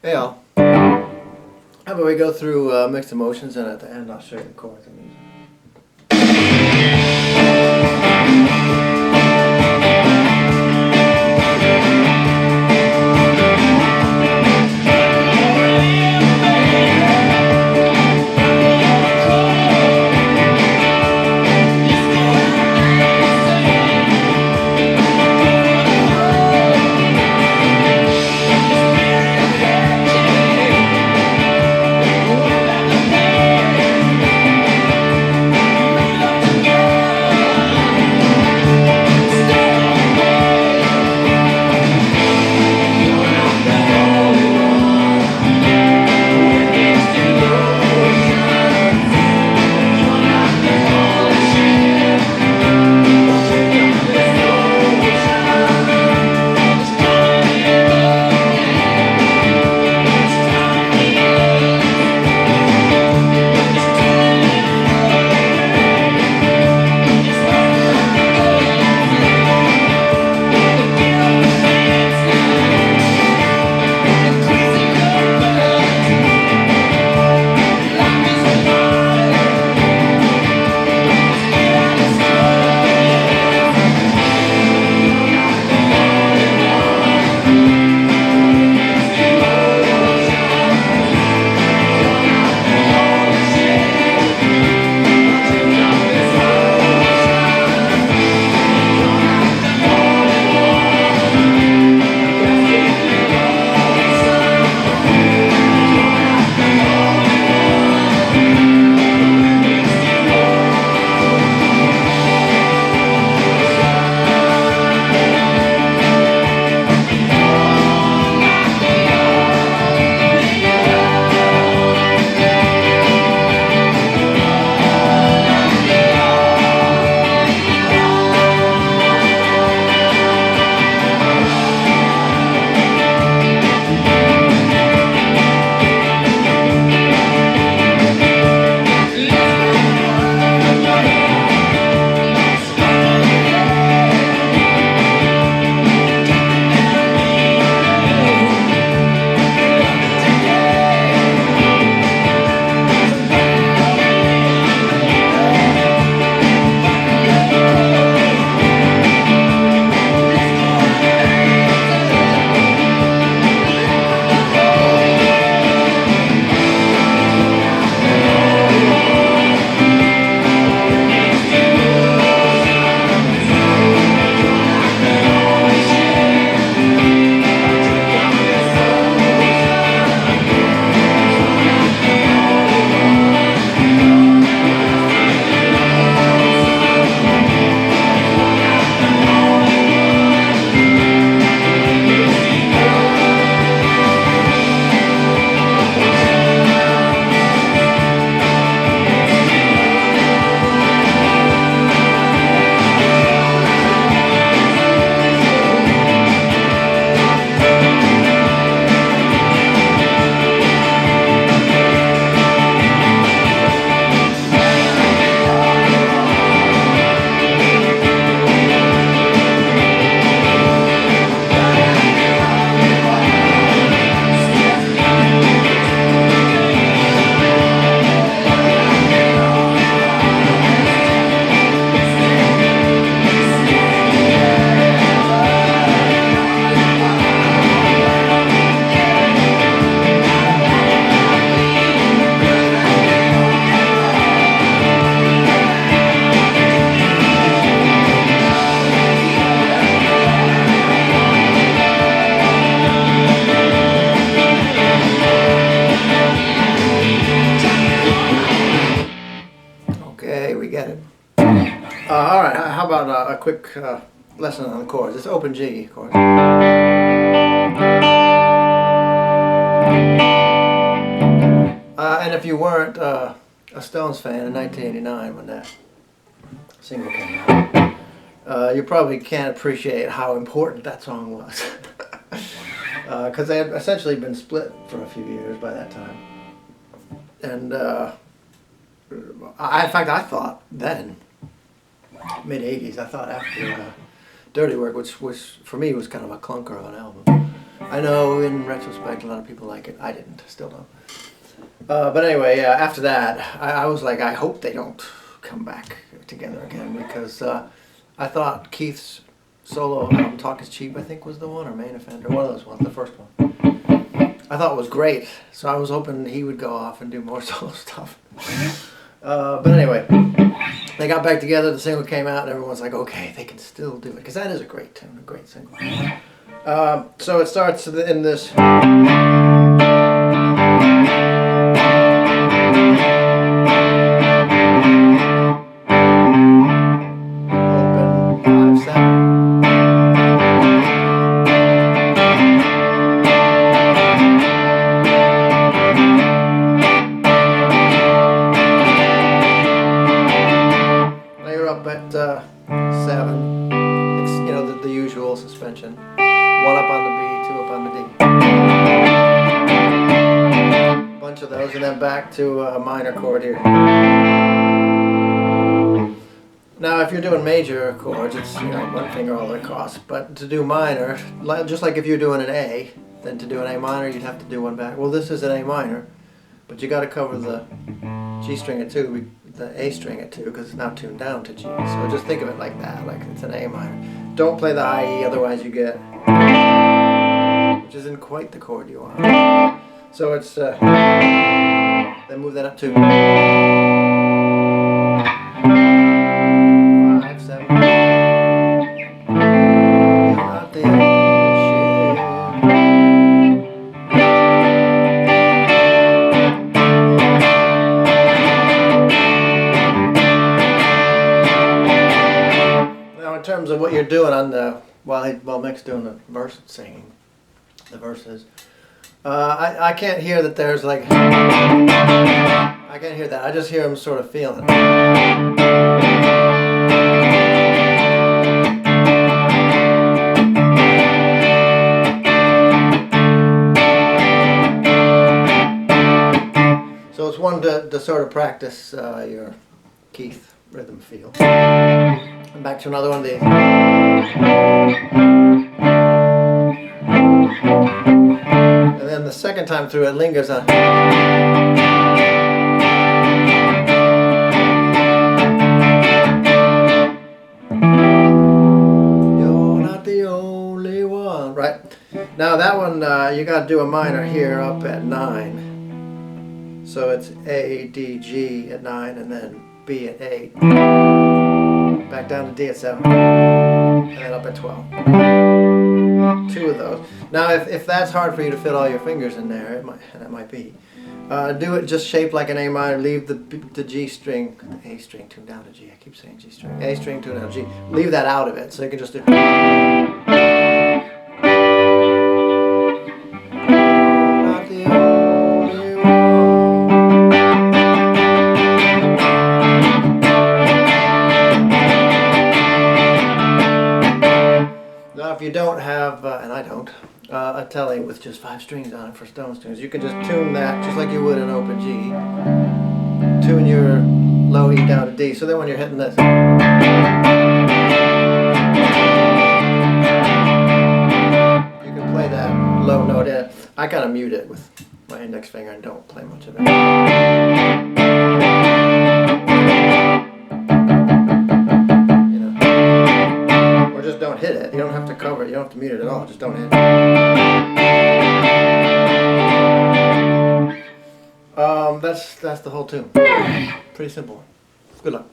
Hey all. How about we go through mixed emotions, and at the end I'll show you the chords I'm using. Okay, we get it. All right, how about a quick lesson on the chords? It's open G chord. And if you weren't a Stones fan in 1989 when that single came out, you probably can't appreciate how important that song was. Because they had essentially been split for a few years by that time. And in fact, I thought then, mid-'80s, I thought after Dirty Work, which for me was kind of a clunker of an album, I know in retrospect a lot of people like it. I didn't, still don't. But anyway, after that, I was like, I hope they don't come back together again, because I thought Keith's solo album, Talk Is Cheap, I think was the one, or Main Offender, one of those ones, the first one. I thought it was great, so I was hoping he would go off and do more solo stuff. But anyway, they got back together, the single came out, and everyone's like, okay, they can still do it, because that is a great tune, a great single. So it starts in this. Open 5/7. Up at 7, you know, the usual suspension. 1 up on the B, 2 up on the D. Bunch of those, and then back to a minor chord here. Now, if you're doing major chords, it's, you know, 1 finger all across. But to do minor, just like if you're doing an A, then to do an A minor, you'd have to do 1 back. Well, this is an A minor, but you got to cover the G string at 2. The A string at 2, because it's now tuned down to G. So just think of it like that, like it's an A minor. Don't play the IE, otherwise you get, which isn't quite the chord you want. So it's, then move that up to 5/7. You're not the only in terms of what you're doing on the while Mick's doing the verse singing, the verses, I can't hear that there's like, I can't hear that. I just hear him sort of feeling. So it's one to sort of practice your Keith rhythm feel. And back to another one of these. And then the second time through it lingers on. You're not the only one. Right. Now that one, you got to do a minor here up at 9. So it's A, D, G at 9, and then B at 8. Back down to D at 7, and then up at 12. 2 of those. Now, if that's hard for you to fit all your fingers in there, that might be. Do it just shaped like an A minor. Leave the G string, the A string tuned down to G. I keep saying G string. A string tuned down to G. Leave that out of it, so you can just do. Not the only one. If you don't have, and I don't, a telly with just 5 strings on it for Stones tunes, you can just tune that just like you would an open G. Tune your low E down to D, so then when you're hitting this, you can play that low note in. I kind of mute it with my index finger and don't play much of it. Don't hit it. You don't have to cover it. You don't have to mute it at all. Just don't hit it. That's the whole tune. Pretty simple. Good luck.